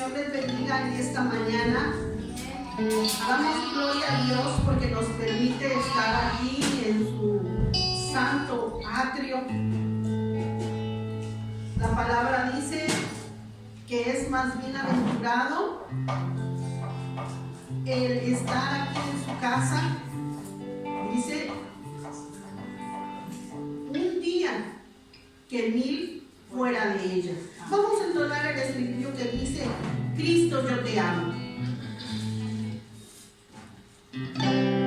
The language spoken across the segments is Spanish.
Señor les bendiga en esta mañana. Damos gloria a Dios porque nos permite estar aquí en su santo atrio. La palabra dice que es más bienaventurado el estar aquí en su casa. Dice, un día que 1000 fuera de ella. Vamos a entonar el estribillo que dice, Cristo, yo te amo. Cristo,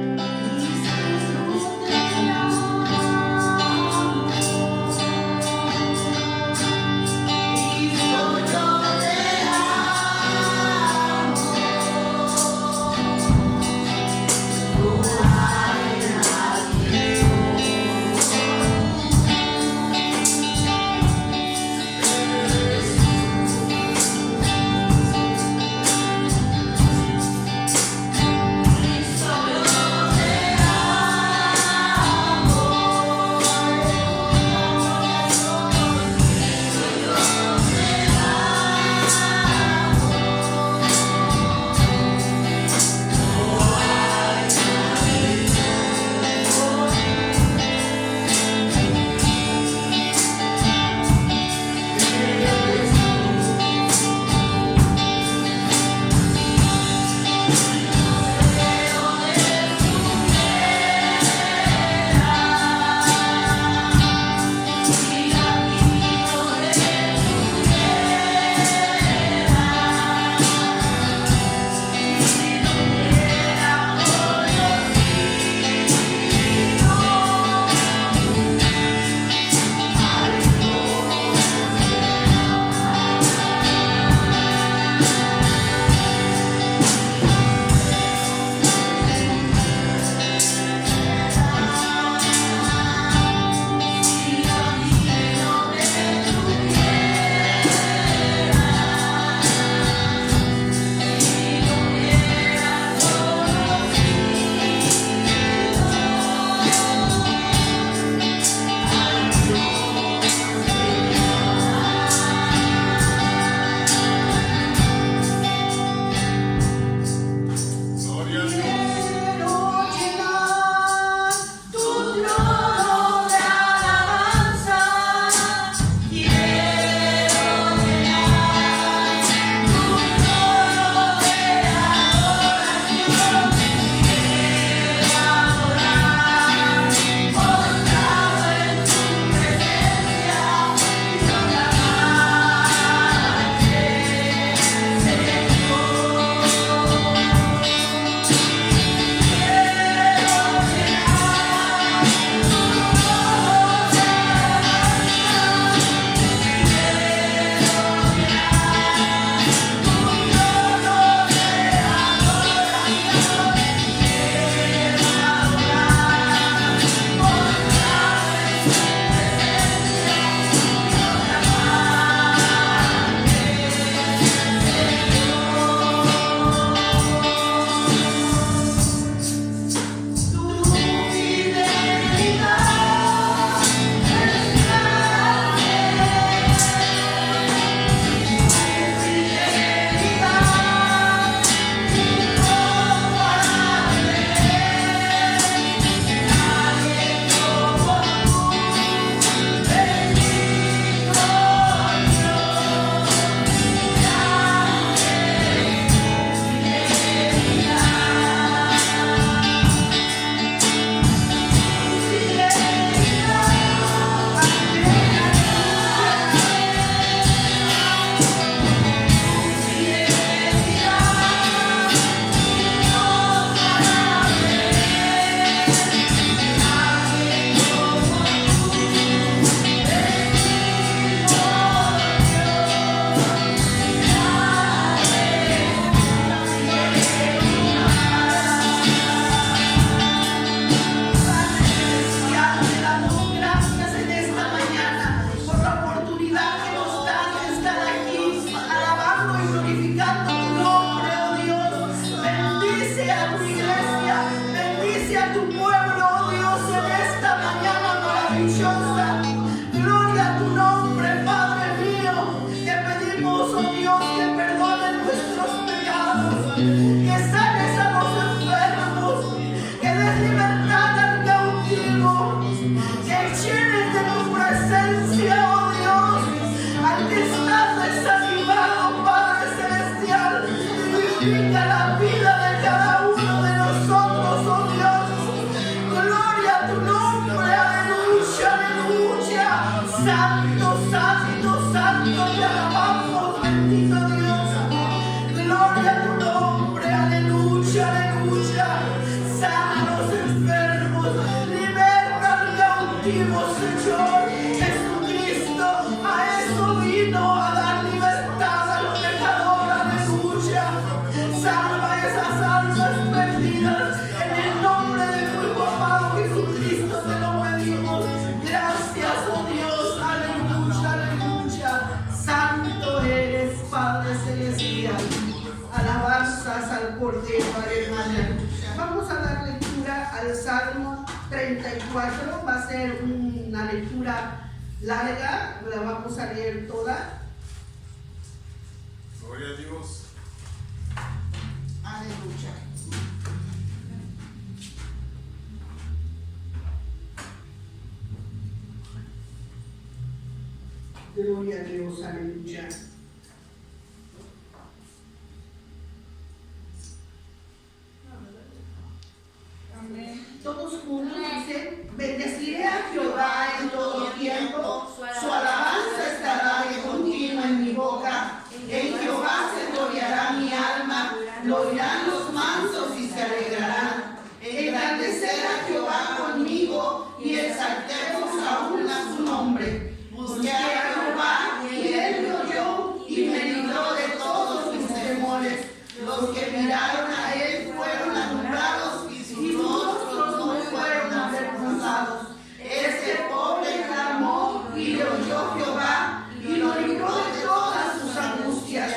Santo, santo, santo, te alabamos, bendito Dios. Gloria a tu nombre, aleluya, aleluya. Sana a los enfermos, liberta al cautivo, Señor. Jesucristo a eso vino, a dar libertad a los pecadores, aleluya. Salva esas almas perdidas, en el nombre de tu Hijo amado Jesucristo te lo pedimos. Gracias, oh Dios, aleluya, aleluya. Santo eres, Padre Celestial. Alabanzas al Cordero, hermana. Vamos a dar lectura al Salmo 34. Va a ser una lectura larga, la vamos a leer toda. Gloria a Dios. Aleluya. Gloria a Dios, aleluya. Todos juntos dicen: bendeciré a Jehová en todo tiempo, su alabanza estará de continuo en mi boca. En Jehová se gloriará mi alma, lo oirán los mansos y se alegrarán. Engrandecer a Jehová conmigo y exaltemos aún a su nombre. Busqué a Jehová y él me oyó y me libró de todos mis temores. Los que miraron a él fueron alumbrados y sus rostros no fueron avergonzados. Este pobre clamó y le oyó Jehová y lo libró de todas sus angustias.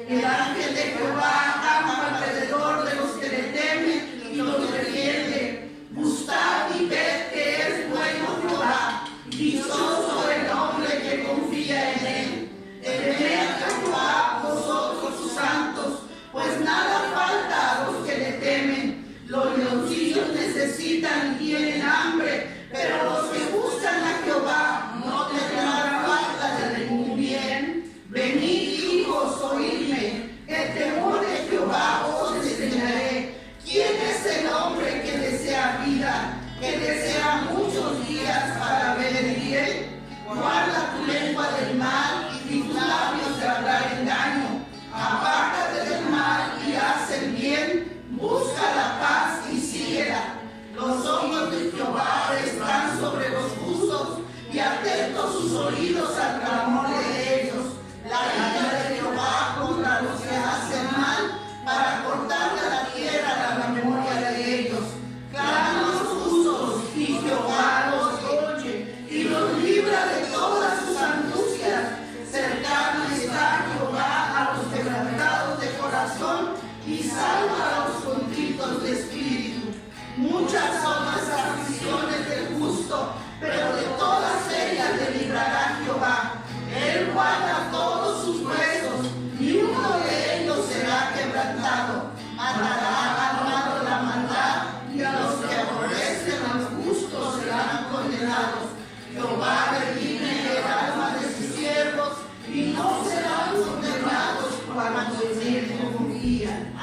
El ángel de Jehová acampa alrededor de los que le temen y los defiende. Gustad y ved que es bueno Jehová. Dichoso el hombre que confía en él. Temed a Jehová vosotros sus santos, pues nada falta a los que le temen. Los leoncillos necesitan y tienen hambre, pero los que buscan a Jehová no tendrán falta de ningún bien. Venid, hijos, oídme, el temor de Jehová os enseñaré. ¿Quién es el hombre que desea vida, que desea muchos días para ver el bien? Guarda tu lengua del mal y tus labios de hablar engaño. Apártate del mal y haz el bien, busca la paz y síguela. Los ojos de Jehová están sobre los justos y atentos sus oídos al clamor de ellos. La ira de Jehová contra los que hacen mal, para cortar de la tierra la memoria de ellos. Claman los justos y Jehová los oye y los libra de todas sus angustias. Cercano está Jehová a los quebrantados de corazón y salva a los contritos de espíritu. Muchas son las aflicciones del justo, pero de todas ellas le librará Jehová. Él guarda todos sus huesos, ni uno de ellos será quebrantado. Matará al malo la maldad, y a los que aborrecen los justos serán condenados. Jehová redime el alma de sus siervos, y no serán condenados cuando en él confían.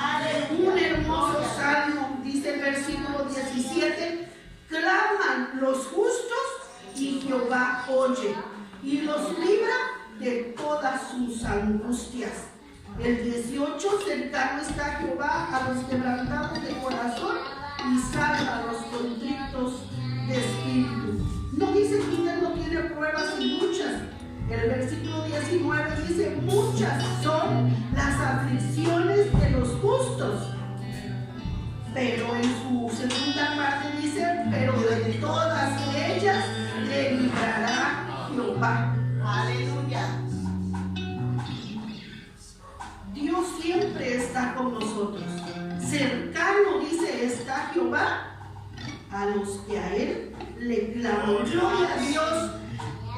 Un hermoso salmo, dice el versículo 17: claman los justos y Jehová oye y los libra de todas sus angustias. El 18: cercano está Jehová a los quebrantados de corazón y salva a los contritos de espíritu. No dice que usted no tiene pruebas y muchas. El versículo 19 dice: muchas son las aflicciones de los justos. Pero en su segunda parte dice: pero de todas ellas le librará Jehová. Aleluya. Dios siempre está con nosotros. Cercano, dice, está Jehová a los que a él le claman. Gloria a Dios.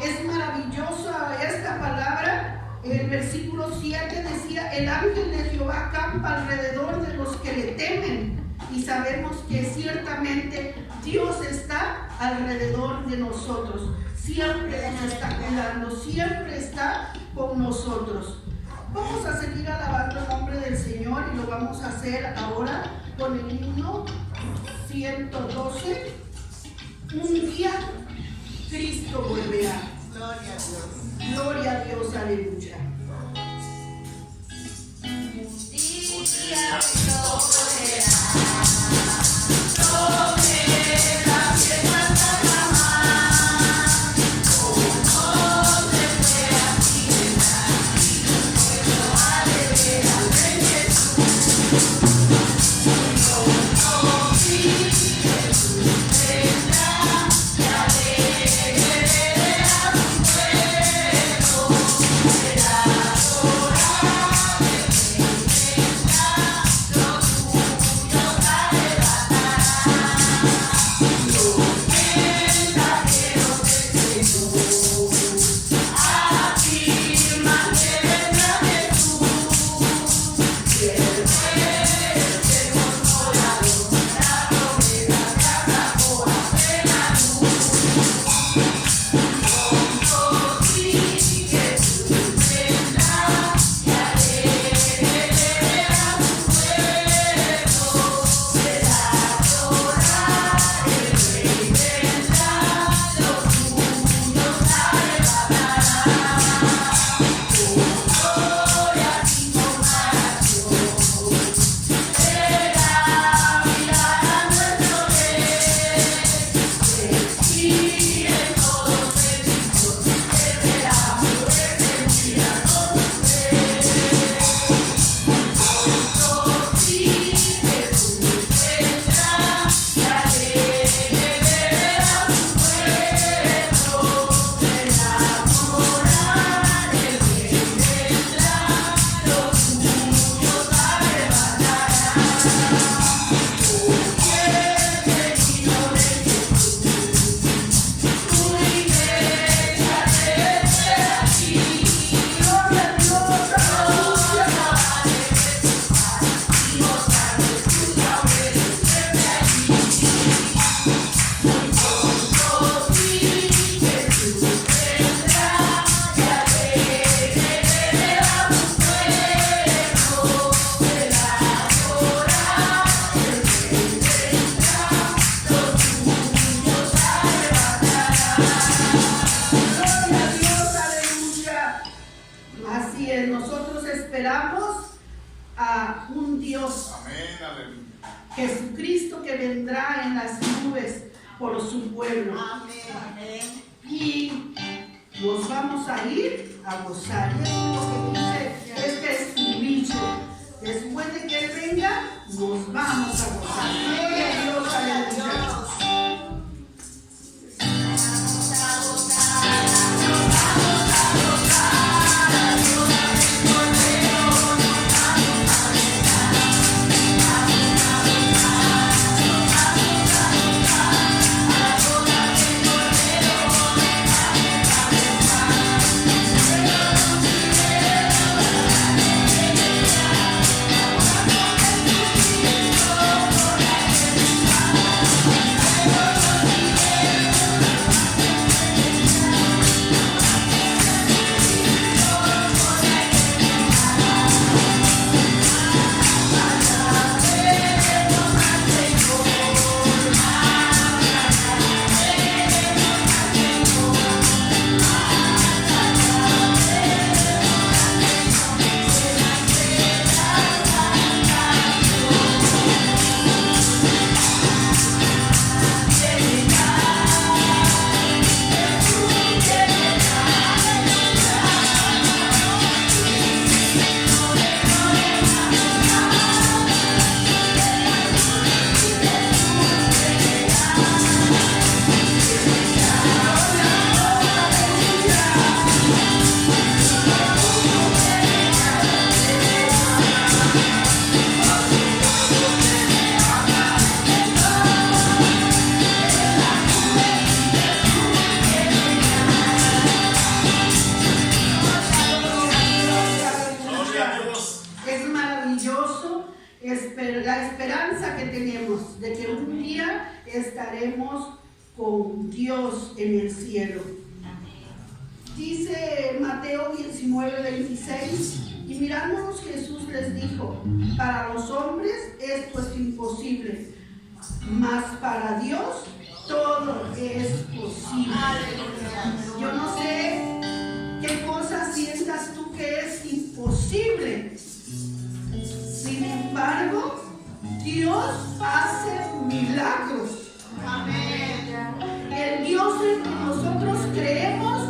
Es maravillosa esta palabra. El versículo 7 decía: el ángel de Jehová acampa alrededor de los que le temen. Y sabemos que ciertamente Dios está alrededor de nosotros. Siempre nos está cuidando, siempre está con nosotros. Vamos a seguir alabando el nombre del Señor y lo vamos a hacer ahora con el himno 112. Un día Cristo volverá. Gloria a Dios. Gloria a Dios, aleluya. Esperamos a un Dios, amén, Jesucristo, que vendrá en las nubes por su pueblo. Amén. Y nos vamos a ir a gozar. Y es lo que dice este estribillo. Después de que Él venga, nos vamos a gozar. Gloria a Dios, aleluya. La esperanza que tenemos de que un día estaremos con Dios en el cielo. Dice Mateo 19:26, y mirándonos Jesús les dijo: para los hombres esto es imposible, mas para Dios todo es posible. Yo no sé qué cosas sientas tú que es imposible. Sin embargo, Dios hace milagros. Amén. El Dios en que nosotros creemos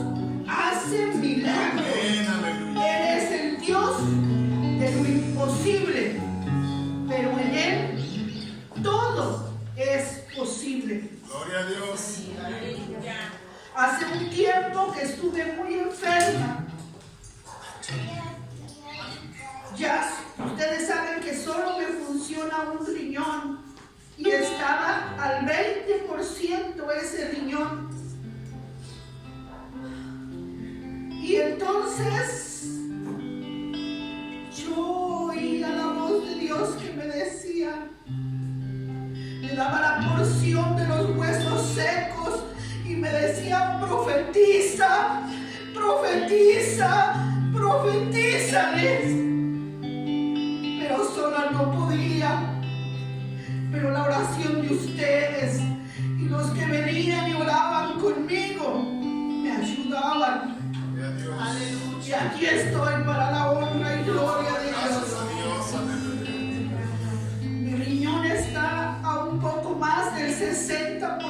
hace milagros. Él es el Dios de lo imposible, pero en Él todo es posible. Gloria a Dios. Hace un tiempo que estuve muy enferma. Ya ustedes saben que solo me funciona un riñón y estaba al 20% ese riñón. Y entonces yo oía la voz de Dios que me decía, me daba la porción de los huesos secos y me decía: profetiza, profetiza, profetízales. Pero sola no podía. Pero la oración de ustedes y los que venían y oraban conmigo me ayudaban. Aleluya. Y aquí estoy para la honra y gloria de Dios. Mi riñón está a un poco más del 60%.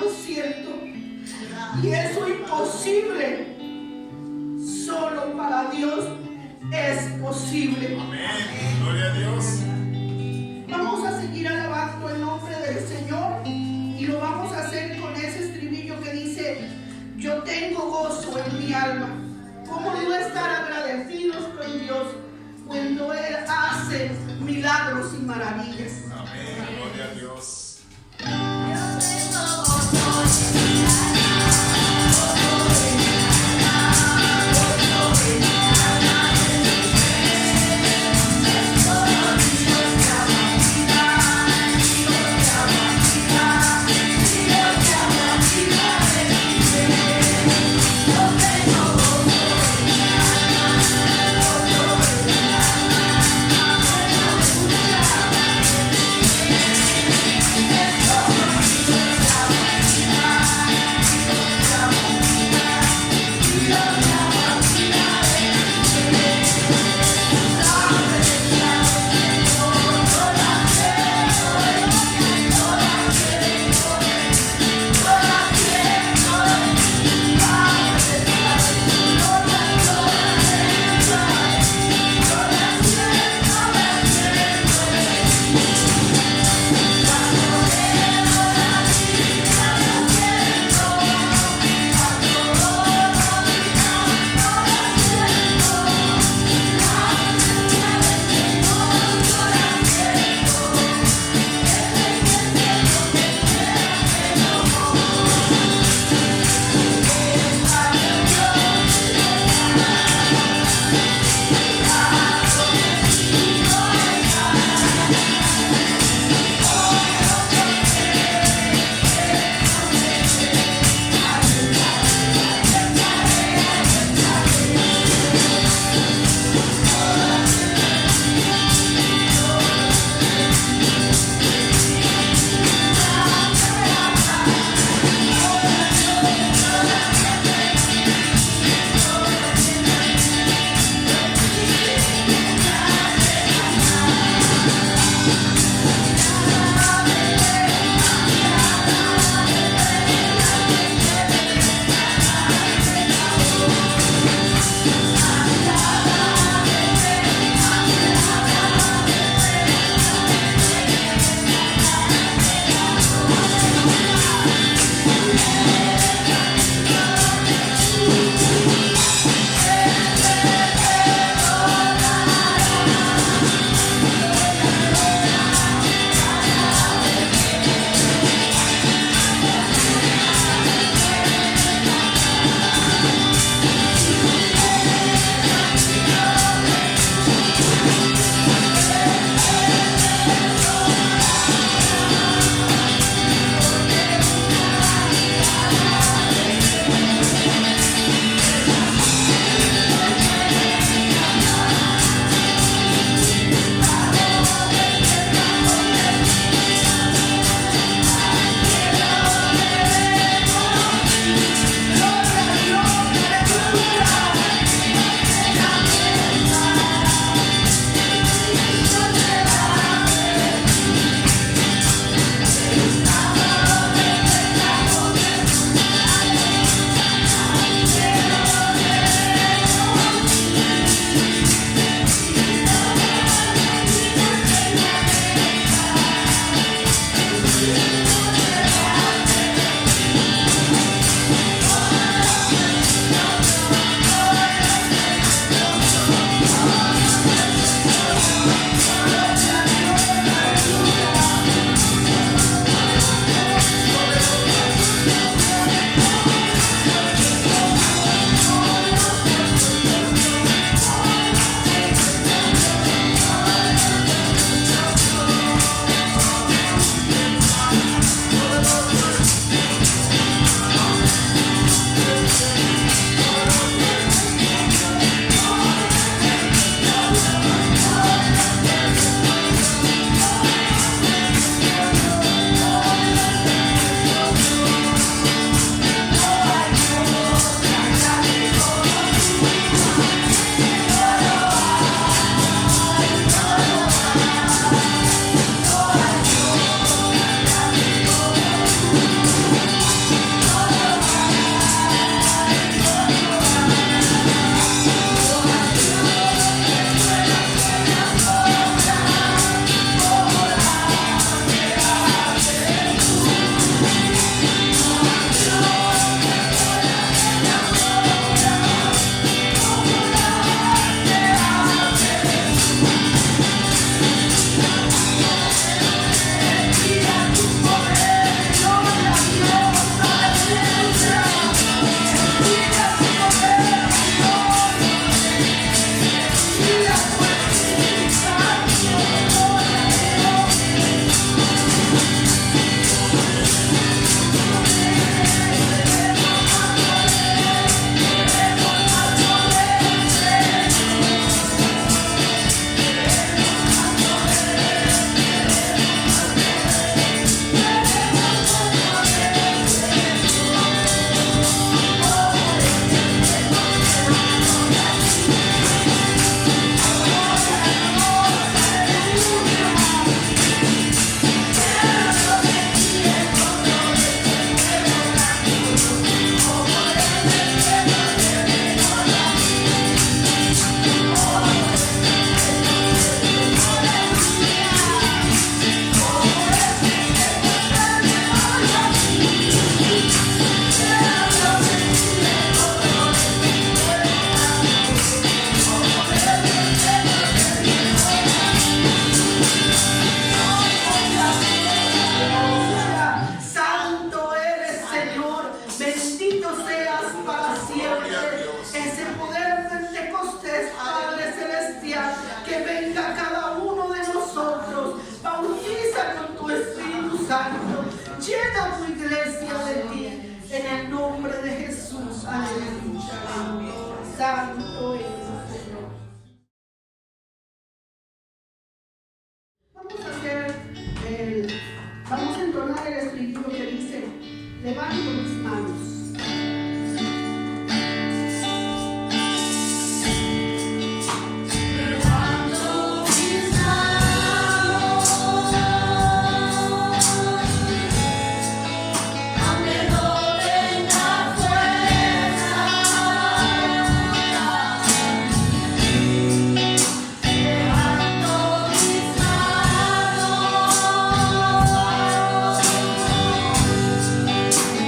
Y eso imposible, solo para Dios es posible. Amén. Gloria a Dios. Vamos a seguir alabando el nombre del Señor y lo vamos a hacer con ese estribillo que dice: yo tengo gozo en mi alma. ¿Cómo no estar agradecidos con Dios cuando Él hace milagros y maravillas? Amén. Gloria a Dios. Yo tengo Santo eres, Señor. Vamos a entonar el estribillo que dice: levanto mis manos.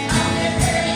Aunque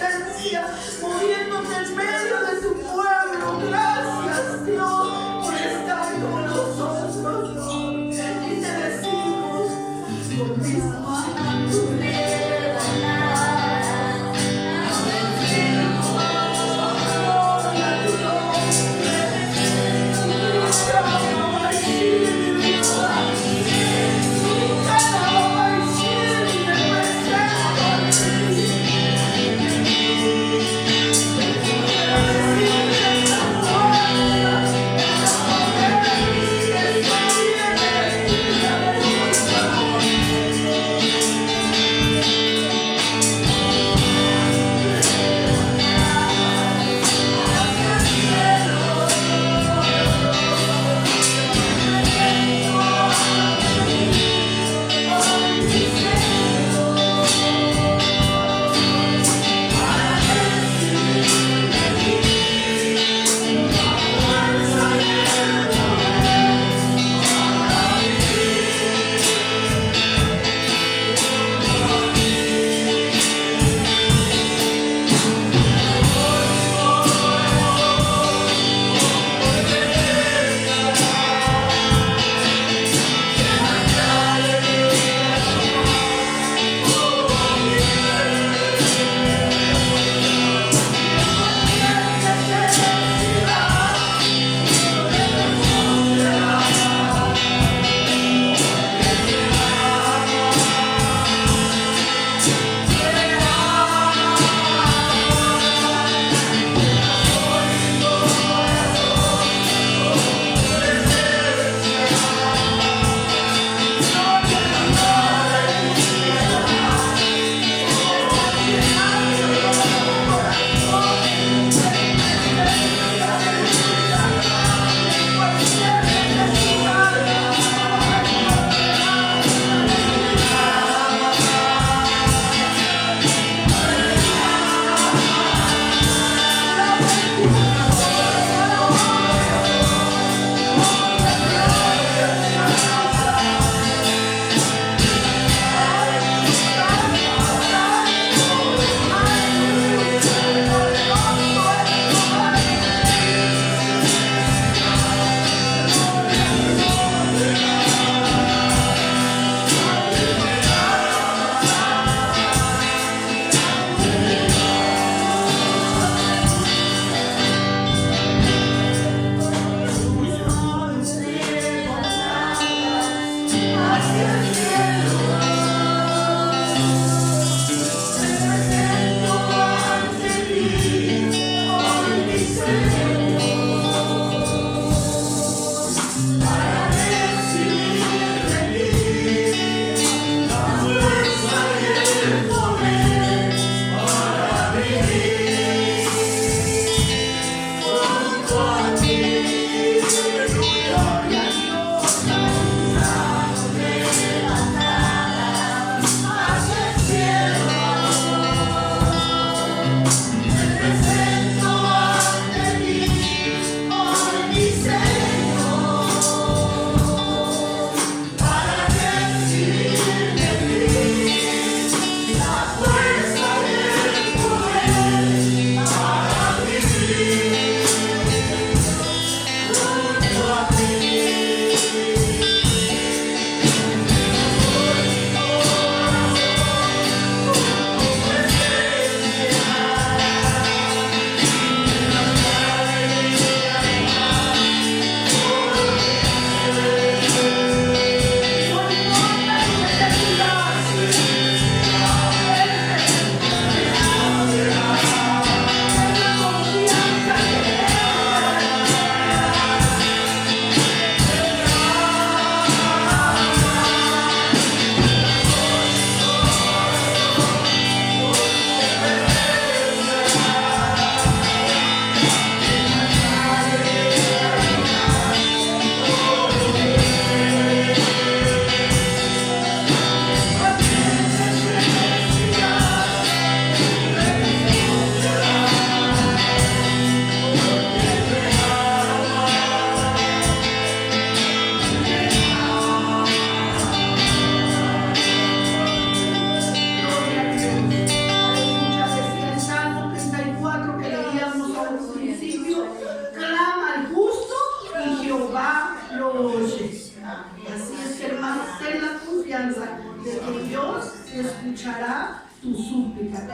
presencia, moviéndote en medio de tu pueblo. Gracias, Dios, por estar con nosotros. Y te decimos con mis manos. Gracias.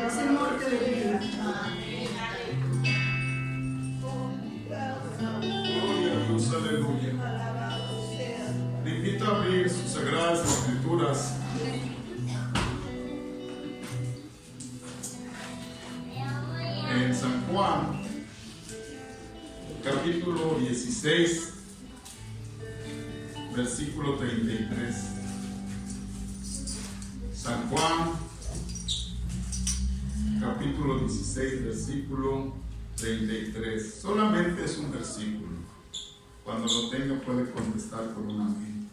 El Señor te bendiga. Gloria a Dios, aleluya. Le invito a abrir sus sagradas escrituras. En San Juan, capítulo 16, versículo 33. San Juan, capítulo 16, versículo 33. Solamente es un versículo. Cuando lo tenga puede contestar con un amén.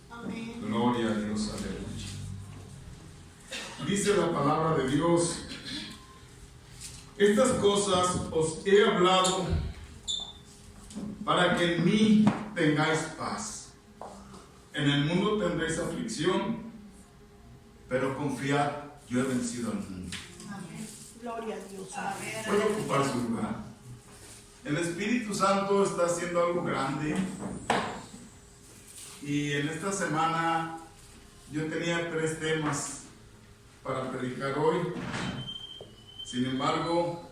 Amén. Gloria a Dios, aleluya. Dice la palabra de Dios: estas cosas os he hablado para que en mí tengáis paz. En el mundo tendréis aflicción, pero confiad, yo he vencido al mundo. Amén. Gloria a Dios. Puede ocupar su lugar. El Espíritu Santo está haciendo algo grande. Y en esta semana yo tenía 3 temas para predicar hoy. Sin embargo,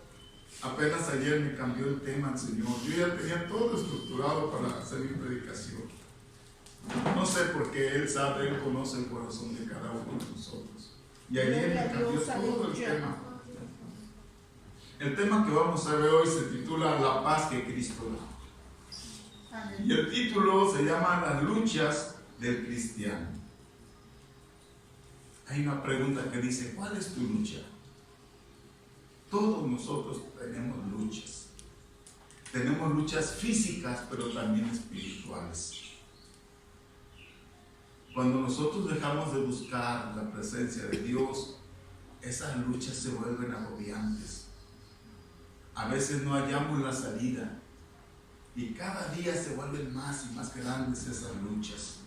apenas ayer me cambió el tema el Señor. Yo ya tenía todo estructurado para hacer mi predicación. No sé por qué Él sabe, Él conoce el corazón de cada uno de nosotros. Y ayer me cambió todo el tema. El tema que vamos a ver hoy se titula La paz que Cristo da. Y el título se llama Las luchas del cristiano. Hay una pregunta que dice: ¿cuál es tu lucha? Todos nosotros tenemos luchas. Tenemos luchas físicas, pero también espirituales. Cuando nosotros dejamos de buscar la presencia de Dios, esas luchas se vuelven agobiantes. A veces no hallamos la salida y cada día se vuelven más y más grandes esas luchas.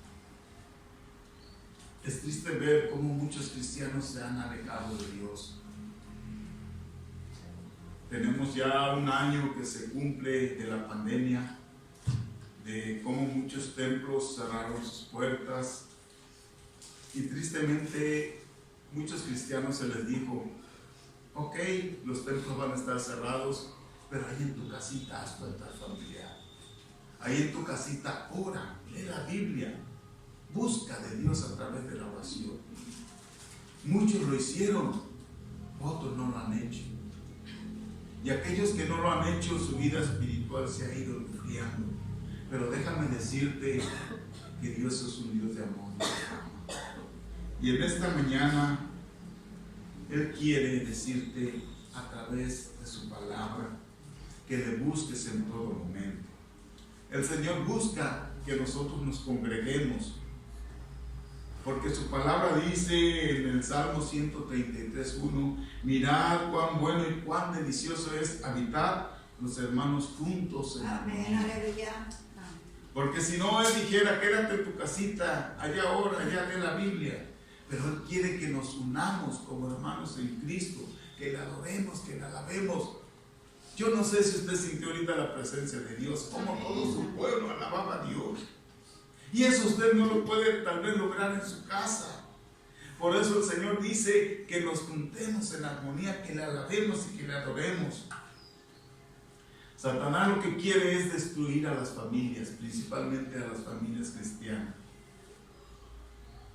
Es triste ver cómo muchos cristianos se han alejado de Dios. Tenemos ya un año que se cumple de la pandemia, de cómo muchos templos cerraron sus puertas, y tristemente muchos cristianos se les dijo: ok, los templos van a estar cerrados, pero ahí en tu casita haz tu altar familiar. Ahí en tu casita ora, lee la Biblia, busca de Dios a través de la oración. Muchos lo hicieron, otros no lo han hecho. Y aquellos que no lo han hecho, su vida espiritual se ha ido enfriando. Pero déjame decirte que Dios es un Dios de amor. Y en esta mañana Él quiere decirte a través de su palabra que le busques en todo momento. El Señor busca que nosotros nos congreguemos, porque su palabra dice en el Salmo 133:1: mirad cuán bueno y cuán delicioso es habitar los hermanos juntos en armonía. Porque si no, Él dijera: quédate en tu casita, allá ora, allá lee la Biblia. Pero Él quiere que nos unamos como hermanos en Cristo, que le adoremos, que le alabemos. Yo no sé si usted sintió ahorita la presencia de Dios, como todo su pueblo alababa a Dios. Y eso usted no lo puede tal vez lograr en su casa. Por eso el Señor dice que nos juntemos en armonía, que le alabemos y que le adoremos. Satanás lo que quiere es destruir a las familias, principalmente a las familias cristianas.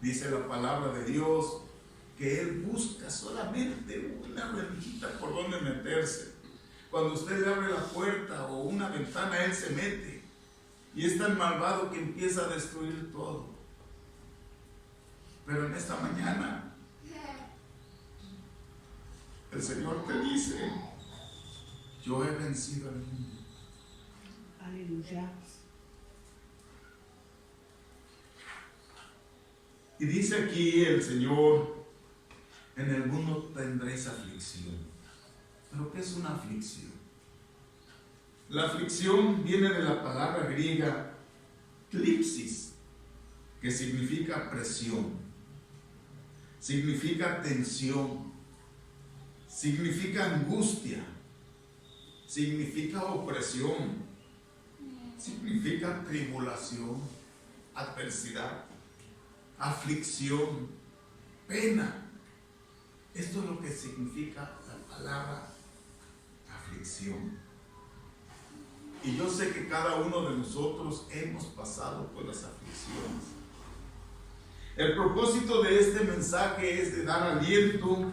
Dice la palabra de Dios que Él busca solamente una rendijita por donde meterse. Cuando usted le abre la puerta o una ventana, Él se mete. Y es tan malvado que empieza a destruir todo. Pero en esta mañana el Señor te dice: yo he vencido al mundo. Aleluya. Y dice aquí el Señor: en el mundo tendréis aflicción. ¿Pero qué es una aflicción? La aflicción viene de la palabra griega klipsis, que significa presión, significa tensión, significa angustia, significa opresión, significa tribulación, adversidad, aflicción, pena. Esto es lo que significa la palabra aflicción. Y yo sé que cada uno de nosotros hemos pasado por las aflicciones. El propósito de este mensaje es de dar aliento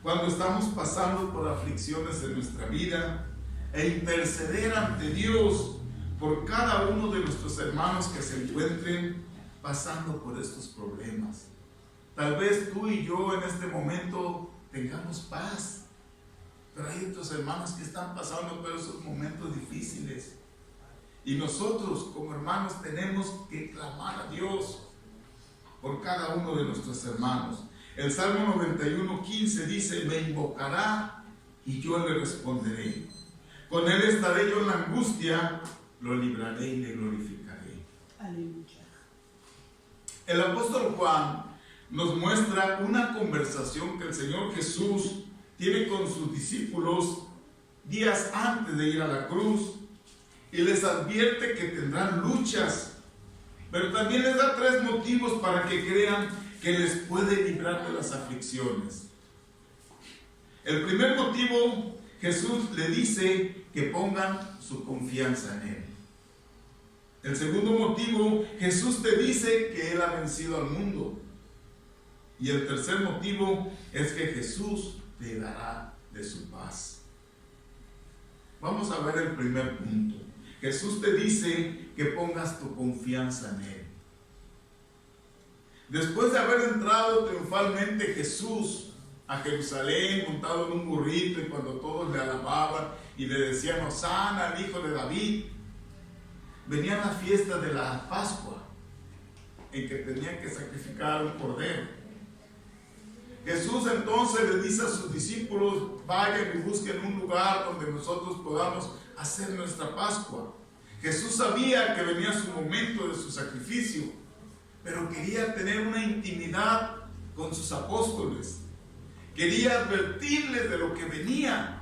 cuando estamos pasando por aflicciones en nuestra vida e interceder ante Dios por cada uno de nuestros hermanos que se encuentren pasando por estos problemas. Tal vez tú y yo en este momento tengamos paz, pero hay otros hermanos que están pasando por esos momentos difíciles. Y nosotros como hermanos tenemos que clamar a Dios por cada uno de nuestros hermanos. El Salmo 91:15 dice: me invocará y yo le responderé. Con él estaré yo en la angustia, lo libraré y le glorificaré. Aleluya. El apóstol Juan nos muestra una conversación que el Señor Jesús tiene con sus discípulos días antes de ir a la cruz, y les advierte que tendrán luchas, pero también les da 3 motivos para que crean que les puede librar de las aflicciones. El primer motivo, Jesús le dice que pongan su confianza en Él. El segundo motivo, Jesús te dice que Él ha vencido al mundo. Y el tercer motivo es que Jesús te dará de su paz. Vamos a ver el primer punto. Jesús te dice que pongas tu confianza en Él. Después de haber entrado triunfalmente Jesús a Jerusalén montado en un burrito, y cuando todos le alababan y le decían Hosana al hijo de David, venía la fiesta de la Pascua, en que tenían que sacrificar un cordero. Jesús entonces le dice a sus discípulos: vayan y busquen un lugar donde nosotros podamos hacer nuestra Pascua. Jesús sabía que venía su momento de su sacrificio, pero quería tener una intimidad con sus apóstoles. Quería advertirles de lo que venía.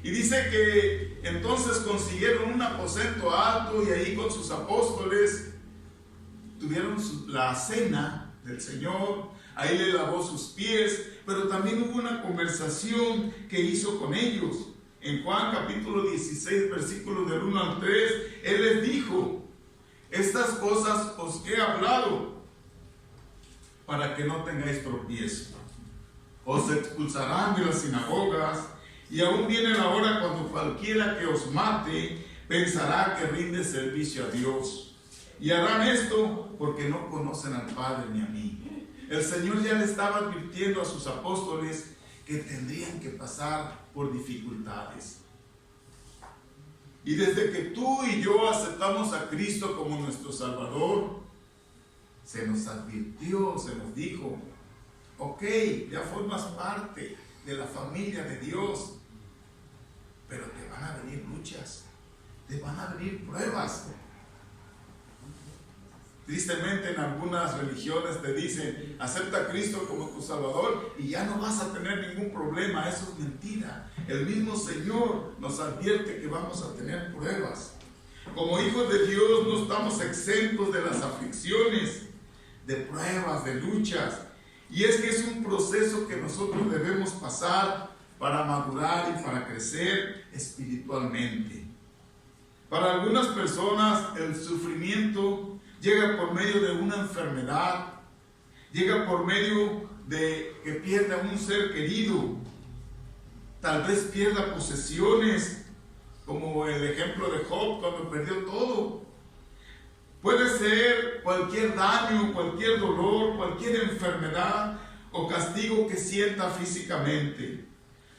Y dice que entonces consiguieron un aposento alto, y ahí con sus apóstoles tuvieron la cena del Señor. Ahí le lavó sus pies, pero también hubo una conversación que hizo con ellos. En Juan capítulo 16, versículos del 1 al 3, Él les dijo: estas cosas os he hablado para que no tengáis tropiezo. Os expulsarán de las sinagogas, y aún viene la hora cuando cualquiera que os mate pensará que rinde servicio a Dios. Y harán esto porque no conocen al Padre ni a mí. El Señor ya le estaba advirtiendo a sus apóstoles que tendrían que pasar por dificultades. Y desde que tú y yo aceptamos a Cristo como nuestro Salvador, se nos advirtió, se nos dijo: ok, ya formas parte de la familia de Dios, pero te van a venir luchas, te van a venir pruebas. Tristemente en algunas religiones te dicen: acepta a Cristo como tu Salvador y ya no vas a tener ningún problema. Eso es mentira. El mismo Señor nos advierte que vamos a tener pruebas. Como hijos de Dios no estamos exentos de las aflicciones, de pruebas, de luchas. Y es que es un proceso que nosotros debemos pasar para madurar y para crecer espiritualmente. Para algunas personas el sufrimiento llega por medio de una enfermedad, llega por medio de que pierda un ser querido, tal vez pierda posesiones, como el ejemplo de Job cuando perdió todo. Puede ser cualquier daño, cualquier dolor, cualquier enfermedad o castigo que sienta físicamente.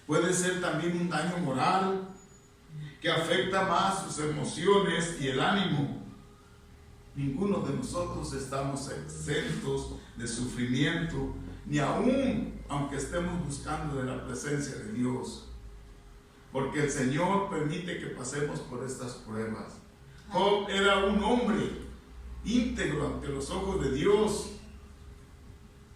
Puede ser también un daño moral que afecta más sus emociones y el ánimo. Ninguno de nosotros estamos exentos de sufrimiento, ni aún aunque estemos buscando de la presencia de Dios, porque el Señor permite que pasemos por estas pruebas. Job era un hombre íntegro ante los ojos de Dios.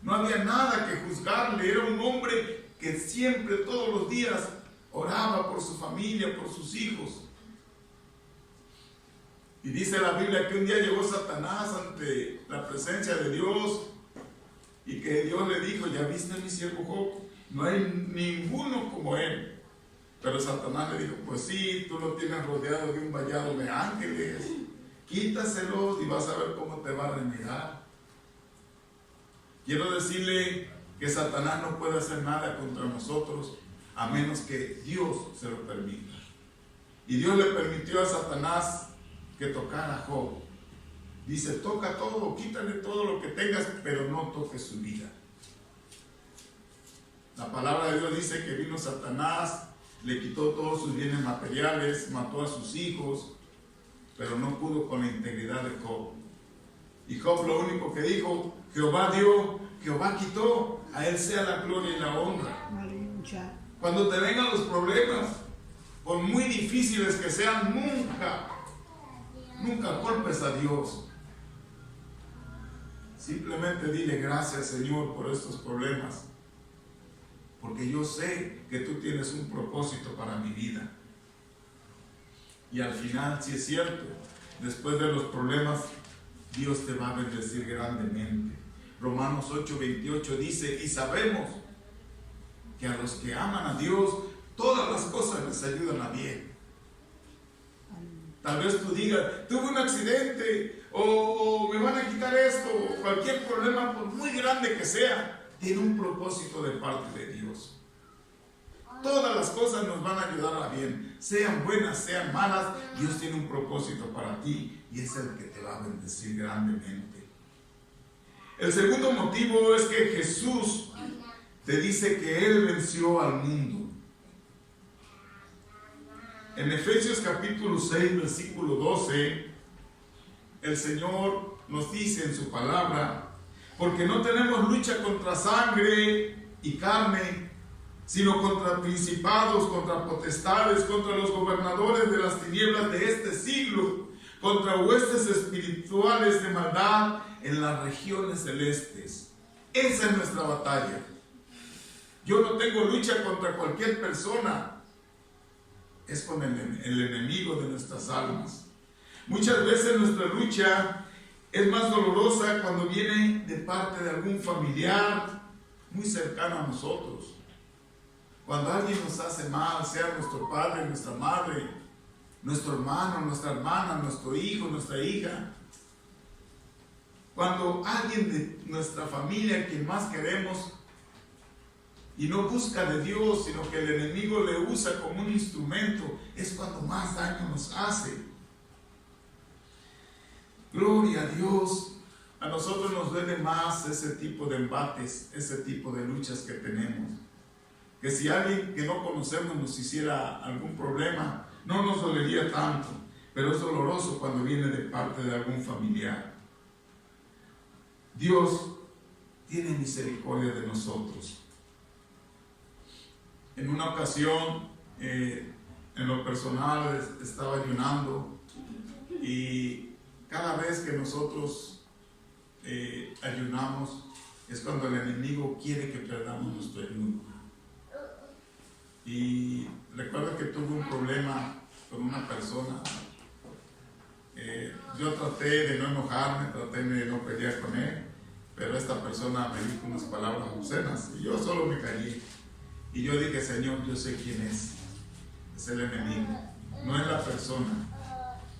No había nada que juzgarle. Era un hombre que siempre, todos los días, oraba por su familia, por sus hijos. Y dice la Biblia que un día llegó Satanás ante la presencia de Dios y que Dios le dijo: ¿ya viste a mi siervo Job? no hay ninguno como él. Pero Satanás le dijo, pues sí, tú lo tienes rodeado de un vallado de ángeles, quítaselos y vas a ver cómo te va a renegar. Quiero decirle que Satanás no puede hacer nada contra nosotros a menos que Dios se lo permita. Y Dios le permitió a Satanás que tocara a Job. Dice, toca todo, quítale todo lo que tengas, pero no toques su vida. La palabra de Dios dice que vino Satanás, le quitó todos sus bienes materiales, mató a sus hijos, pero no pudo con la integridad de Job. Y Job lo único que dijo, Jehová dio, Jehová quitó, a él sea la gloria y la honra. Cuando te vengan los problemas, por muy difíciles que sean, nunca culpes a Dios. Simplemente dile gracias, Señor, por estos problemas, porque yo sé que tú tienes un propósito para mi vida. Y al final, si es cierto, después de los problemas, Dios te va a bendecir grandemente. Romanos 8:28 dice, y sabemos que a los que aman a Dios, todas las cosas les ayudan a bien. Tal vez tú digas, tuve un accidente, o me van a quitar esto, o cualquier problema, por muy grande que sea, tiene un propósito de parte de Dios. Todas las cosas nos van a ayudar a bien, sean buenas, sean malas, Dios tiene un propósito para ti y es el que te va a bendecir grandemente. El segundo motivo es que Jesús te dice que Él venció al mundo. En Efesios capítulo 6, versículo 12, el Señor nos dice en su palabra, porque no tenemos lucha contra sangre y carne, sino contra principados, contra potestades, contra los gobernadores de las tinieblas de este siglo, contra huestes espirituales de maldad en las regiones celestes. Esa es nuestra batalla. Yo no tengo lucha contra cualquier persona, es con el enemigo de nuestras almas. Muchas veces nuestra lucha es más dolorosa cuando viene de parte de algún familiar muy cercano a nosotros. Cuando alguien nos hace mal, sea nuestro padre, nuestra madre, nuestro hermano, nuestra hermana, nuestro hijo, nuestra hija. Cuando alguien de nuestra familia, quien más queremos, y no busca de Dios, sino que el enemigo le usa como un instrumento, es cuando más daño nos hace. Gloria a Dios. A nosotros nos duele más ese tipo de embates, ese tipo de luchas que tenemos. Que si alguien que no conocemos nos hiciera algún problema, no nos dolería tanto, pero es doloroso cuando viene de parte de algún familiar. Dios tiene misericordia de nosotros. En una ocasión, en lo personal, estaba ayunando y cada vez que nosotros ayunamos es cuando el enemigo quiere que perdamos nuestro ayuno. Y recuerdo que tuve un problema con una persona. Yo traté de no enojarme, traté de no pelear con él, pero esta persona me dijo unas palabras obscenas y yo solo me callé. Y yo dije, Señor, yo sé quién es el enemigo, no es la persona.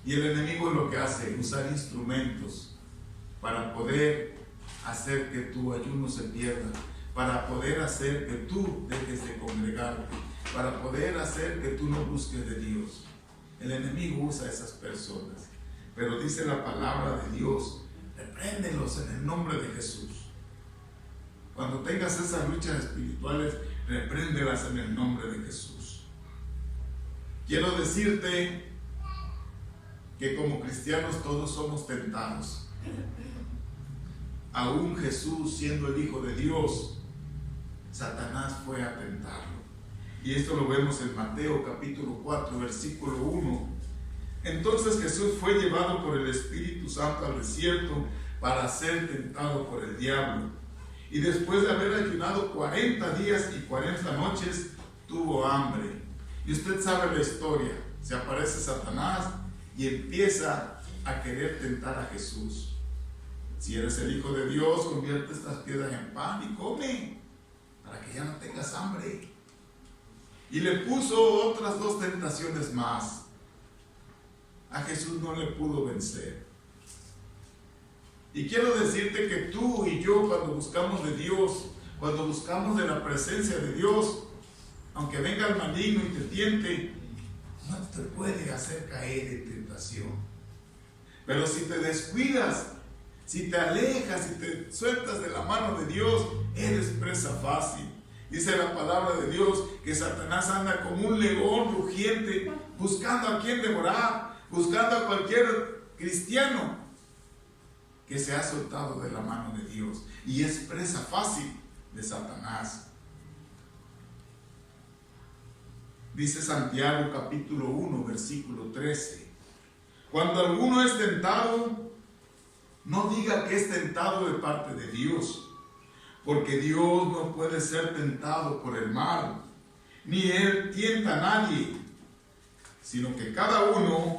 Y el enemigo lo que hace es usar instrumentos para poder hacer que tu ayuno se pierda, para poder hacer que tú dejes de congregarte, para poder hacer que tú no busques de Dios. El enemigo usa a esas personas, pero dice la palabra de Dios, repréndelos en el nombre de Jesús. Cuando tengas esas luchas espirituales, repréndelas en el nombre de Jesús. Quiero decirte que como cristianos todos somos tentados. Aún Jesús, siendo el Hijo de Dios, Satanás fue a tentarlo. Y esto lo vemos en Mateo capítulo 4, versículo 1. Entonces Jesús fue llevado por el Espíritu Santo al desierto para ser tentado por el diablo. Y después de haber ayunado 40 días y 40 noches, tuvo hambre. Y usted sabe la historia. Se aparece Satanás y empieza a querer tentar a Jesús. Si eres el Hijo de Dios, convierte estas piedras en pan y come. para que ya no tengas hambre. Y le puso otras 2 tentaciones más. A Jesús no le pudo vencer. Y quiero decirte que tú y yo, cuando buscamos de Dios, cuando buscamos de la presencia de Dios, aunque venga el maligno y te tiente, no te puede hacer caer en tentación. Pero si te descuidas, si te alejas, si te sueltas de la mano de Dios, eres presa fácil. Dice la palabra de Dios que Satanás anda como un león rugiente, buscando a quien devorar, buscando a cualquier cristiano que se ha soltado de la mano de Dios, y es presa fácil de Satanás. Dice Santiago capítulo 1 versículo 13: cuando alguno es tentado, no diga que es tentado de parte de Dios, porque Dios no puede ser tentado por el mal, ni Él tienta a nadie, sino que cada uno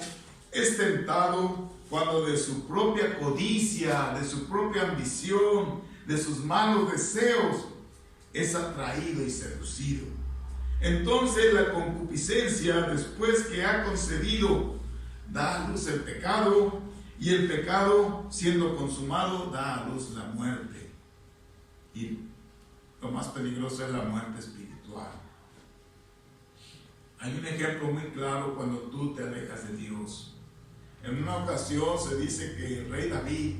es tentado cuando de su propia codicia, de su propia ambición, de sus malos deseos, es atraído y seducido. Entonces la concupiscencia, después que ha concebido, da a luz el pecado, y el pecado, siendo consumado, da a luz la muerte. Y lo más peligroso es la muerte espiritual. Hay un ejemplo muy claro cuando tú te alejas de Dios. En una ocasión se dice que el rey David,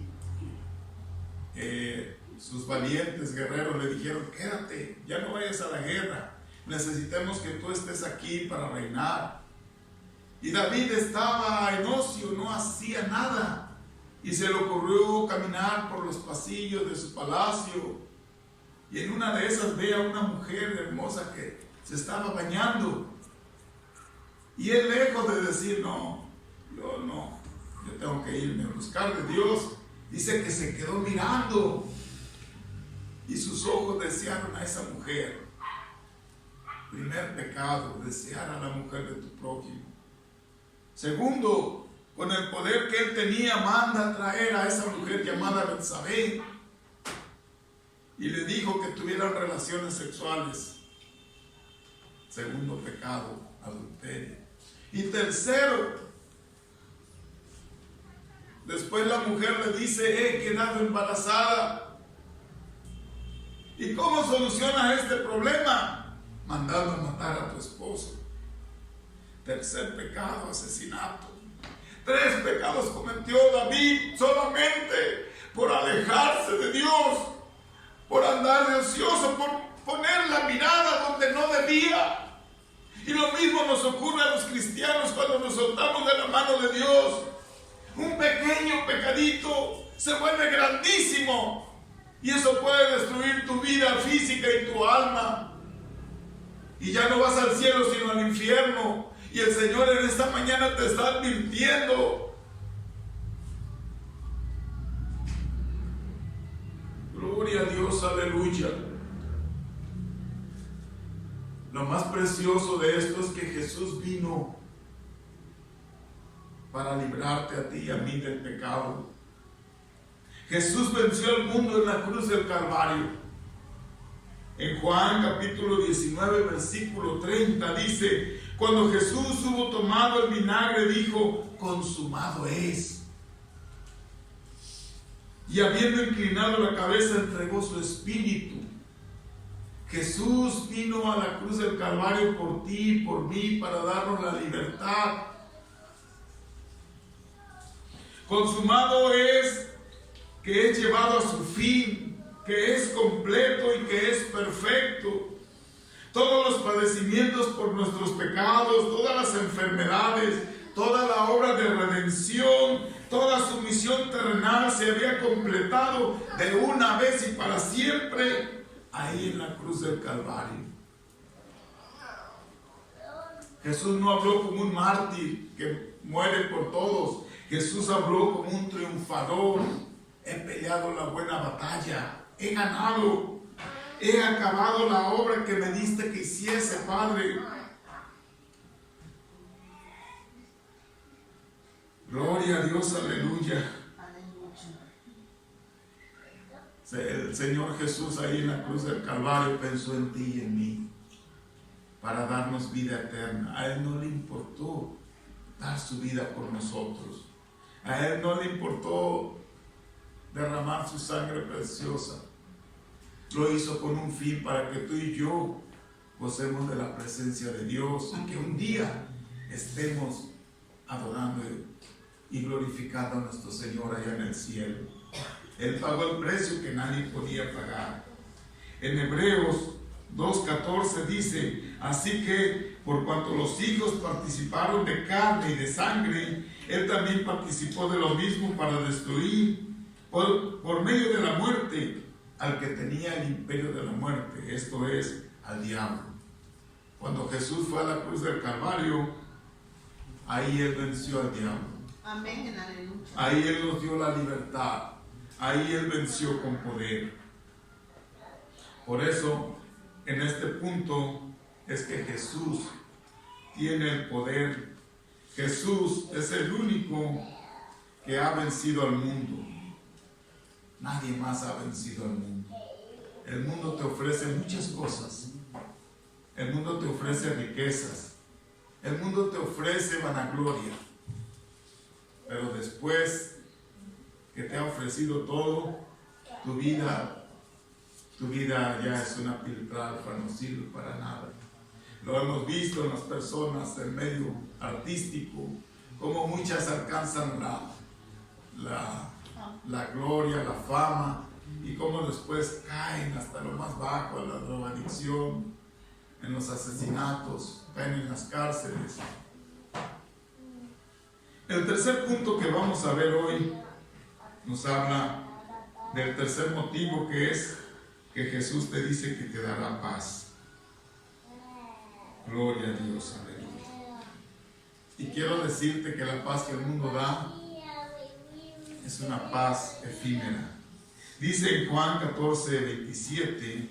sus valientes guerreros le dijeron: quédate, ya no vayas a la guerra, necesitamos que tú estés aquí para reinar. Y David estaba en ocio, no hacía nada, y se le ocurrió caminar por los pasillos de su palacio, y en una de esas ve a una mujer hermosa que se estaba bañando, y él, lejos de decir no, yo tengo que irme a buscar de Dios, dice que se quedó mirando, y sus ojos desearon a esa mujer. Primer pecado, desear a la mujer de tu prójimo. Segundo, con el poder que él tenía, manda a traer a esa mujer llamada Betsabé, y le dijo que tuvieran relaciones sexuales. Segundo pecado, adulterio. Y tercero, después la mujer le dice: he quedado embarazada. ¿Y cómo solucionas este problema? Mandando a matar a tu esposo. Tercer pecado, asesinato. 3 pecados cometió David solamente por alejarse de Dios, por andar de ocioso, por poner la mirada donde no debía. Y lo mismo nos ocurre a los cristianos cuando nos soltamos de la mano de Dios. Un pequeño pecadito se vuelve grandísimo, y eso puede destruir tu vida física y tu alma, y ya no vas al cielo sino al infierno. Y el Señor en esta mañana te está advirtiendo. Gloria a Dios, aleluya. Lo más precioso de esto es que Jesús vino para librarte a ti y a mí del pecado. Jesús venció al mundo en la cruz del Calvario. En Juan capítulo 19 versículo 30 dice: cuando Jesús hubo tomado el vinagre, dijo: consumado es. Y habiendo inclinado la cabeza, entregó su espíritu. Jesús vino a la cruz del Calvario por ti y por mí, para darnos la libertad. Consumado es que es llevado a su fin, que es completo y que es perfecto. Todos los padecimientos por nuestros pecados, todas las enfermedades, toda la obra de redención, toda su misión terrenal se había completado de una vez y para siempre ahí en la cruz del Calvario. Jesús no habló como un mártir que muere por todos. Jesús habló como un triunfador. He peleado la buena batalla, he ganado. He acabado la obra que me diste que hiciese, Padre. Gloria a Dios, aleluya. El Señor Jesús ahí en la cruz del Calvario pensó en ti y en mí para darnos vida eterna. A Él no le importó dar su vida por nosotros. A Él no le importó derramar su sangre preciosa. Lo hizo con un fin, para que tú y yo gocemos de la presencia de Dios y que un día estemos adorando y glorificando a nuestro Señor allá en el cielo. Él pagó el precio que nadie podía pagar. En Hebreos 2:14 dice: así que por cuanto los hijos participaron de carne y de sangre, Él también participó de lo mismo para destruir por medio de la muerte al que tenía el imperio de la muerte, esto es, al diablo. Cuando Jesús fue a la cruz del Calvario, ahí Él venció al diablo. Amén, aleluya. Ahí Él nos dio la libertad. Ahí Él venció con poder. Por eso, en este punto, es que Jesús tiene el poder. Jesús es el único que ha vencido al mundo. Nadie más ha vencido al mundo. El mundo te ofrece muchas cosas. El mundo te ofrece riquezas. El mundo te ofrece vanagloria. Pero después que te ha ofrecido todo, tu vida ya es una piltrafa, no sirve para nada. Lo hemos visto en las personas del medio artístico, como muchas alcanzan la gloria, la fama, y como después caen hasta lo más bajo, en la drogadicción, en los asesinatos, caen en las cárceles. El tercer punto que vamos a ver hoy nos habla del tercer motivo, que es que Jesús te dice que te dará paz. Gloria a Dios, aleluya. Y quiero decirte que la paz que el mundo da es una paz efímera. Dice en Juan 14:27: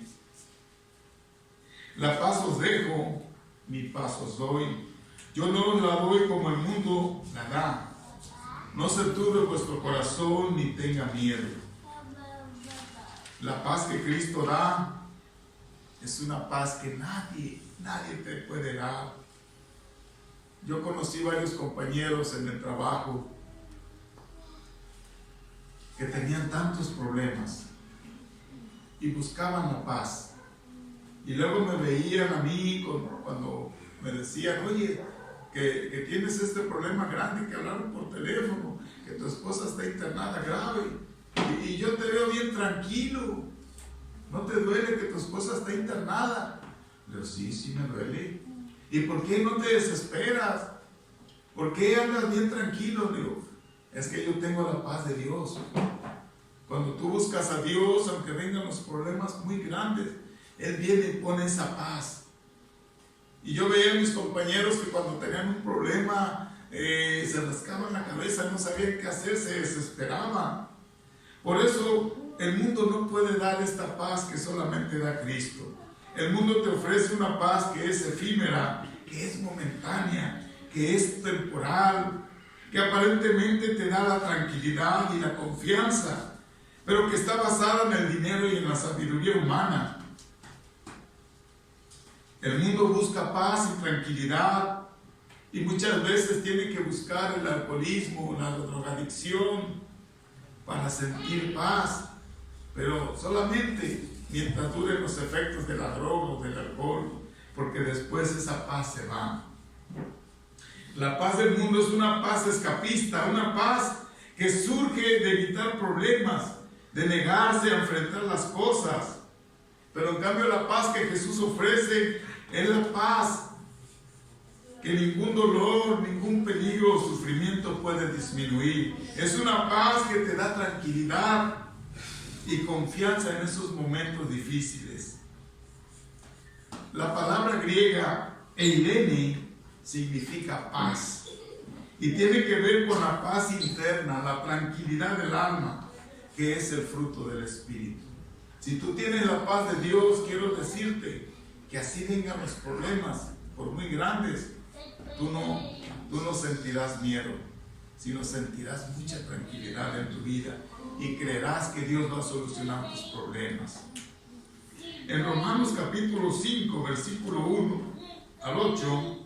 la paz os dejo, mi paz os doy. Yo no os la doy como el mundo la da. No se turbe vuestro corazón ni tenga miedo. La paz que Cristo da es una paz que nadie te puede dar. Yo conocí varios compañeros en el trabajo que tenían tantos problemas y buscaban la paz. Y luego me veían a mí cuando me decían: oye, que tienes este problema grande, que hablaron por teléfono, que tu esposa está internada grave, y yo te veo bien tranquilo. ¿No te duele que tu esposa está internada? Le digo: sí me duele. ¿Y por qué no te desesperas? ¿Por qué andas bien tranquilo? Le digo: es que yo tengo la paz de Dios. Cuando tú buscas a Dios, aunque vengan los problemas muy grandes, Él viene y pone esa paz. Y yo veía a mis compañeros que cuando tenían un problema se rascaban la cabeza, no sabían qué hacer, se desesperaban. Por eso el mundo no puede dar esta paz que solamente da Cristo. El mundo te ofrece una paz que es efímera, que es momentánea, que es temporal, que aparentemente te da la tranquilidad y la confianza, pero que está basada en el dinero y en la sabiduría humana. El mundo busca paz y tranquilidad, y muchas veces tiene que buscar el alcoholismo, la drogadicción para sentir paz, pero solamente mientras duren los efectos de la droga o del alcohol, porque después esa paz se va. La paz del mundo es una paz escapista, una paz que surge de evitar problemas, de negarse a enfrentar las cosas. Pero en cambio la paz que Jesús ofrece es la paz que ningún dolor, ningún peligro o sufrimiento puede disminuir. Es una paz que te da tranquilidad y confianza en esos momentos difíciles. La palabra griega eirene significa paz y tiene que ver con la paz interna, la tranquilidad del alma, que es el fruto del Espíritu. Si tú tienes la paz de Dios, quiero decirte que así vengan los problemas, por muy grandes, tú no sentirás miedo, sino sentirás mucha tranquilidad en tu vida y creerás que Dios va a solucionar tus problemas. En Romanos capítulo 5, versículo 1 al 8,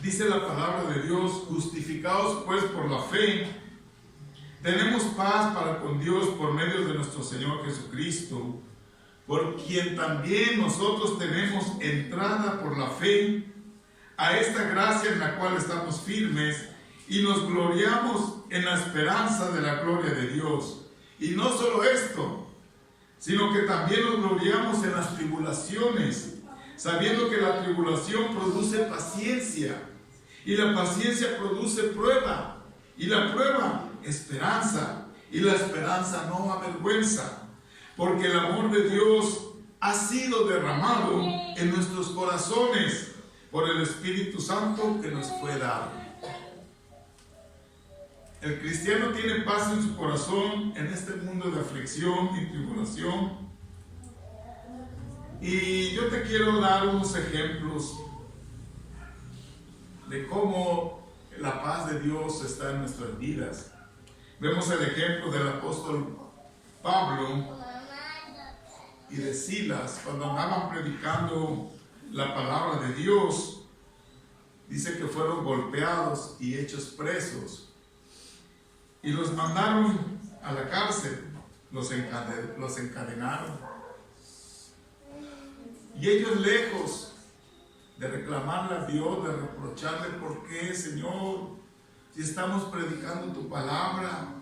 dice la palabra de Dios: justificados pues por la fe, tenemos paz para con Dios por medio de nuestro Señor Jesucristo, por quien también nosotros tenemos entrada por la fe a esta gracia en la cual estamos firmes y nos gloriamos en la esperanza de la gloria de Dios. Y no solo esto, sino que también nos gloriamos en las tribulaciones, sabiendo que la tribulación produce paciencia, y la paciencia produce prueba, y la prueba esperanza, y la esperanza no avergüenza, porque el amor de Dios ha sido derramado en nuestros corazones por el Espíritu Santo que nos fue dado. El cristiano tiene paz en su corazón en este mundo de aflicción y tribulación. Y yo te quiero dar unos ejemplos de cómo la paz de Dios está en nuestras vidas. Vemos el ejemplo del apóstol Pablo y de Silas cuando andaban predicando la palabra de Dios. Dice que fueron golpeados y hechos presos y los mandaron a la cárcel, los encadenaron, y ellos, lejos de reclamarle a Dios, de reprocharle: ¿por qué, Señor, si estamos predicando tu palabra?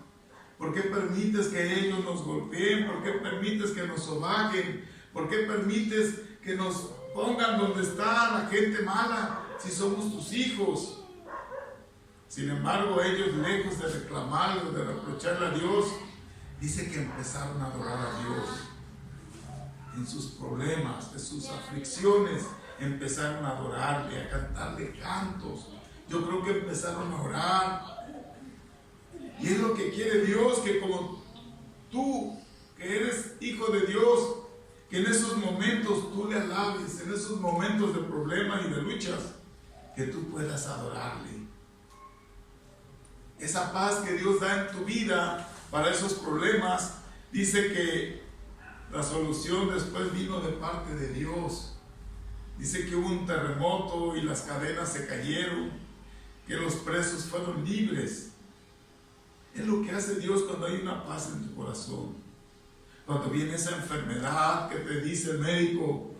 ¿Por qué permites que ellos nos golpeen? ¿Por qué permites que nos sobajen? ¿Por qué permites que nos pongan donde está la gente mala si somos tus hijos? Sin embargo, ellos, lejos de reclamarle, de reprocharle a Dios, dice que empezaron a adorar a Dios. En sus problemas, en sus aflicciones, empezaron a adorarle, a cantarle cantos. Yo creo que empezaron a orar. Y es lo que quiere Dios, que como tú, que eres hijo de Dios, que en esos momentos tú le alabes, en esos momentos de problemas y de luchas, que tú puedas adorarle. Esa paz que Dios da en tu vida para esos problemas, dice que la solución después vino de parte de Dios. Dice que hubo un terremoto y las cadenas se cayeron, que los presos fueron libres. Es lo que hace Dios cuando hay una paz en tu corazón. Cuando viene esa enfermedad que te dice el médico: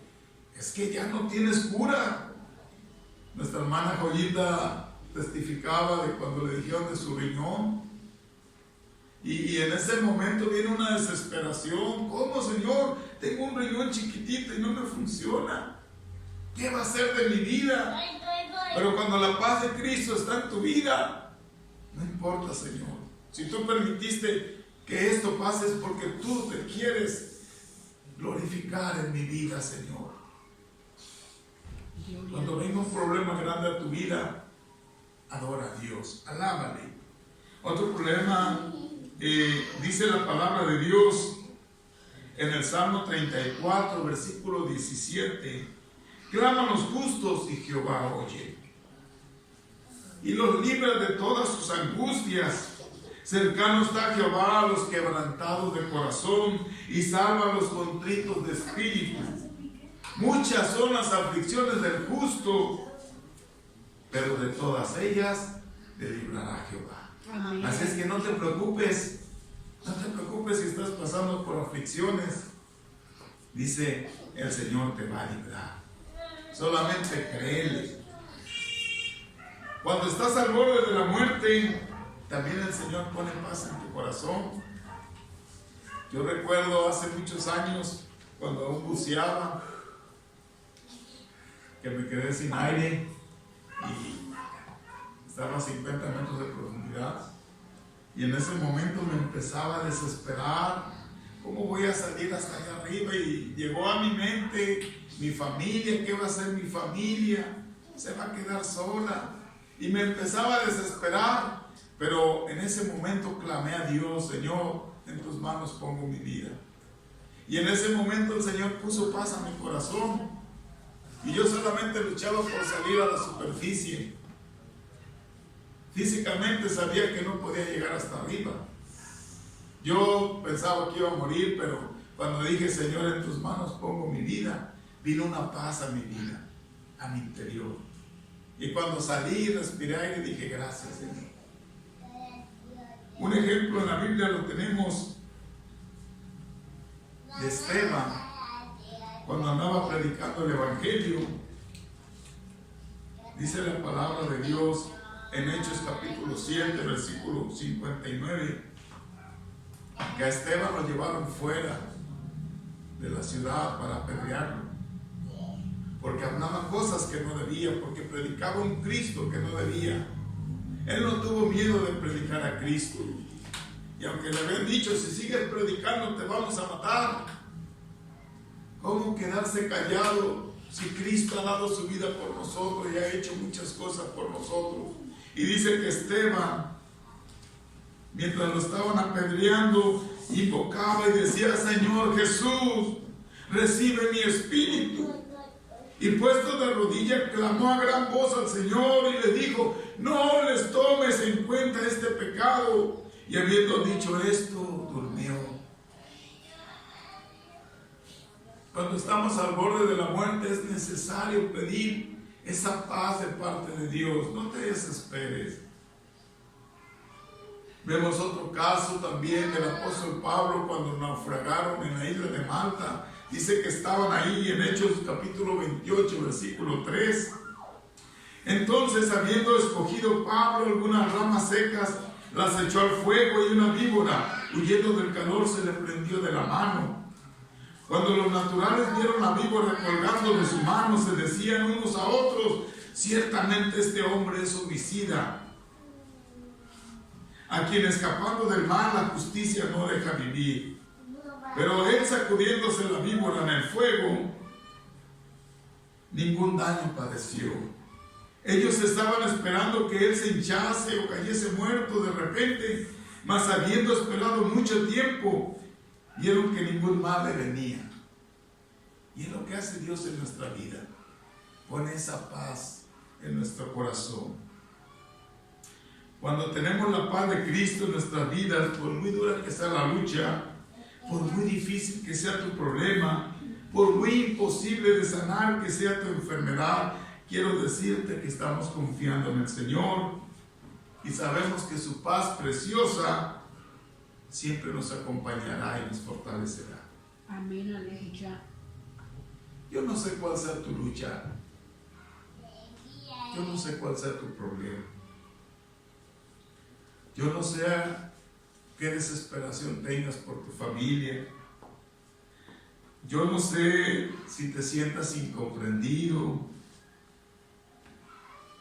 es que ya no tienes cura. Nuestra hermana Joyita testificaba de cuando le dijeron de su riñón, y en ese momento viene una desesperación. ¿Cómo, Señor? Tengo un riñón chiquitito y no me funciona. ¿Qué va a ser de mi vida? Pero cuando la paz de Cristo está en tu vida, no importa, Señor. Si tú permitiste que esto pase, es porque tú te quieres glorificar en mi vida, Señor. Cuando venga un problema grande a tu vida, adora a Dios, alábale. Otro problema, dice la palabra de Dios en el Salmo 34, versículo 17: claman los justos y Jehová oye, y los libra de todas sus angustias. Cercano está Jehová a los quebrantados de corazón y salva a los contritos de espíritu. Muchas son las aflicciones del justo, pero de todas ellas te librará Jehová. Amén. Así es que no te preocupes si estás pasando por aflicciones. Dice: el Señor te va a librar. Solamente créele. Cuando estás al borde de la muerte, también el Señor pone paz en tu corazón. Yo recuerdo hace muchos años, cuando aún buceaba, que me quedé sin aire y estaba a 50 metros de profundidad, y en ese momento me empezaba a desesperar. ¿Cómo voy a salir hasta allá arriba? Y llegó a mi mente mi familia. ¿Qué va a hacer mi familia? Se va a quedar sola. Y me empezaba a desesperar, pero en ese momento clamé a Dios: Señor, en tus manos pongo mi vida. Y en ese momento el Señor puso paz a mi corazón, y yo solamente luchaba por salir a la superficie. Físicamente sabía que no podía llegar hasta arriba. Yo pensaba que iba a morir, pero cuando dije, Señor, en tus manos pongo mi vida, vino una paz a mi vida, a mi interior. Y cuando salí, respiré aire y dije, gracias, Señor. Un ejemplo en la Biblia lo tenemos de Esteban, cuando andaba predicando el Evangelio. Dice la palabra de Dios en Hechos capítulo 7, versículo 59, que a Esteban lo llevaron fuera de la ciudad para apedrearlo, porque hablaba cosas que no debía, porque predicaba un Cristo que no debía. Él no tuvo miedo de predicar a Cristo, y aunque le habían dicho, si sigues predicando te vamos a matar, ¿cómo quedarse callado si Cristo ha dado su vida por nosotros y ha hecho muchas cosas por nosotros? Y dice que Esteban, mientras lo estaban apedreando, invocaba y decía, Señor Jesús, recibe mi espíritu. Y puesto de rodillas, clamó a gran voz al Señor y le dijo, no les tomes en cuenta este pecado. Y habiendo dicho esto, durmió. Cuando estamos al borde de la muerte es necesario pedir esa paz de parte de Dios. No te desesperes. Vemos otro caso también del apóstol Pablo cuando naufragaron en la isla de Malta. Dice que estaban ahí en Hechos capítulo 28, versículo 3. Entonces, habiendo escogido Pablo algunas ramas secas, las echó al fuego y una víbora, huyendo del calor, se le prendió de la mano. Cuando los naturales vieron la víbora colgando de su mano, se decían unos a otros, ciertamente este hombre es homicida, a quien escapando del mal la justicia no deja vivir. Pero él, sacudiéndose la víbora en el fuego, ningún daño padeció. Ellos estaban esperando que él se hinchase o cayese muerto de repente, mas habiendo esperado mucho tiempo, vieron que ningún mal le venía. Y es lo que hace Dios en nuestra vida. Pone esa paz en nuestro corazón. Cuando tenemos la paz de Cristo en nuestras vidas, por muy dura que sea la lucha, por muy difícil que sea tu problema, por muy imposible de sanar que sea tu enfermedad, quiero decirte que estamos confiando en el Señor y sabemos que su paz preciosa siempre nos acompañará y nos fortalecerá. Amén, aleluya. Yo no sé cuál sea tu lucha. Yo no sé cuál sea tu problema. Yo no sé qué desesperación tengas por tu familia. Yo no sé si te sientas incomprendido.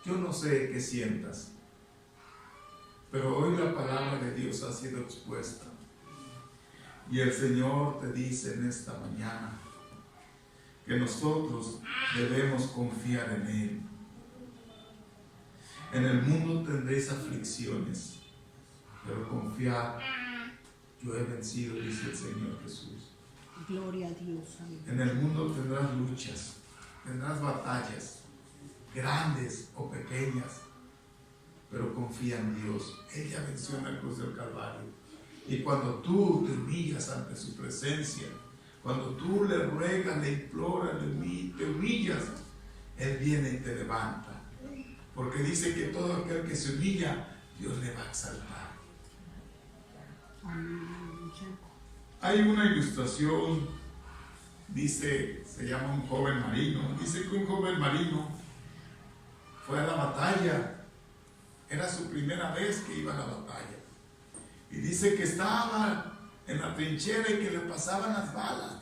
Yo no sé qué sientas. Pero hoy la palabra de Dios ha sido expuesta. Y el Señor te dice en esta mañana que nosotros debemos confiar en Él. En el mundo tendréis aflicciones, pero confiad, yo he vencido, dice el Señor Jesús. Gloria a Dios. Amén. En el mundo tendrás luchas, tendrás batallas, grandes o pequeñas, pero confía en Dios. Él ya venció en la cruz del Calvario. Y cuando tú te humillas ante su presencia, cuando tú le ruegas, le imploras, te humillas, Él viene y te levanta. Porque dice que todo aquel que se humilla, Dios le va a exaltar. Hay una ilustración, dice, se llama un joven marino. Dice que un joven marino fue a la batalla. Era su primera vez que iba a la batalla. Y dice que estaba en la trinchera y que le pasaban las balas.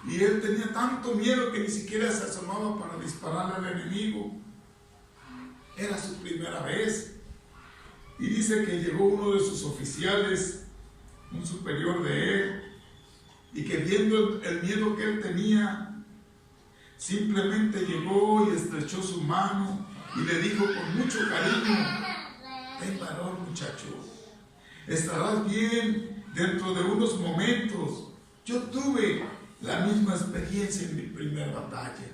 Y él tenía tanto miedo que ni siquiera se asomaba para dispararle al enemigo. Era su primera vez. Y dice que llegó uno de sus oficiales, un superior de él, y que viendo el miedo que él tenía, simplemente llegó y estrechó su mano y le dijo con mucho cariño: ten valor, muchacho, estarás bien dentro de unos momentos. Yo tuve la misma experiencia en mi primera batalla.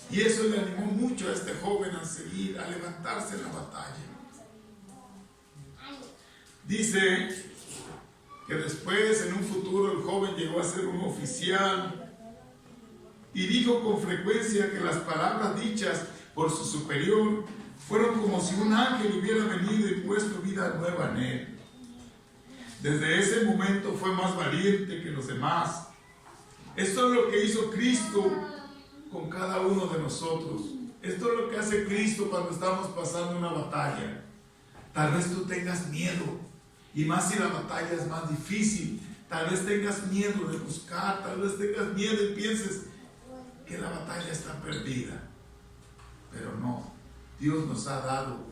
Y eso le animó mucho a este joven a seguir, a levantarse en la batalla. Dice que después, en un futuro, el joven llegó a ser un oficial y dijo con frecuencia que las palabras dichas por su superior fueron como si un ángel hubiera venido y puesto vida nueva en él. Desde ese momento fue más valiente que los demás. Esto es lo que hizo Cristo con cada uno de nosotros. Esto es lo que hace Cristo cuando estamos pasando una batalla. Tal vez tú tengas miedo, y más si la batalla es más difícil. Tal vez tengas miedo de buscar, tal vez tengas miedo y pienses que la batalla está perdida. Pero no, Dios nos ha dado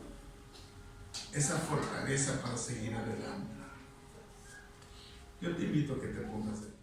esa fortaleza para seguir adelante. Yo te invito a que te pongas de pie.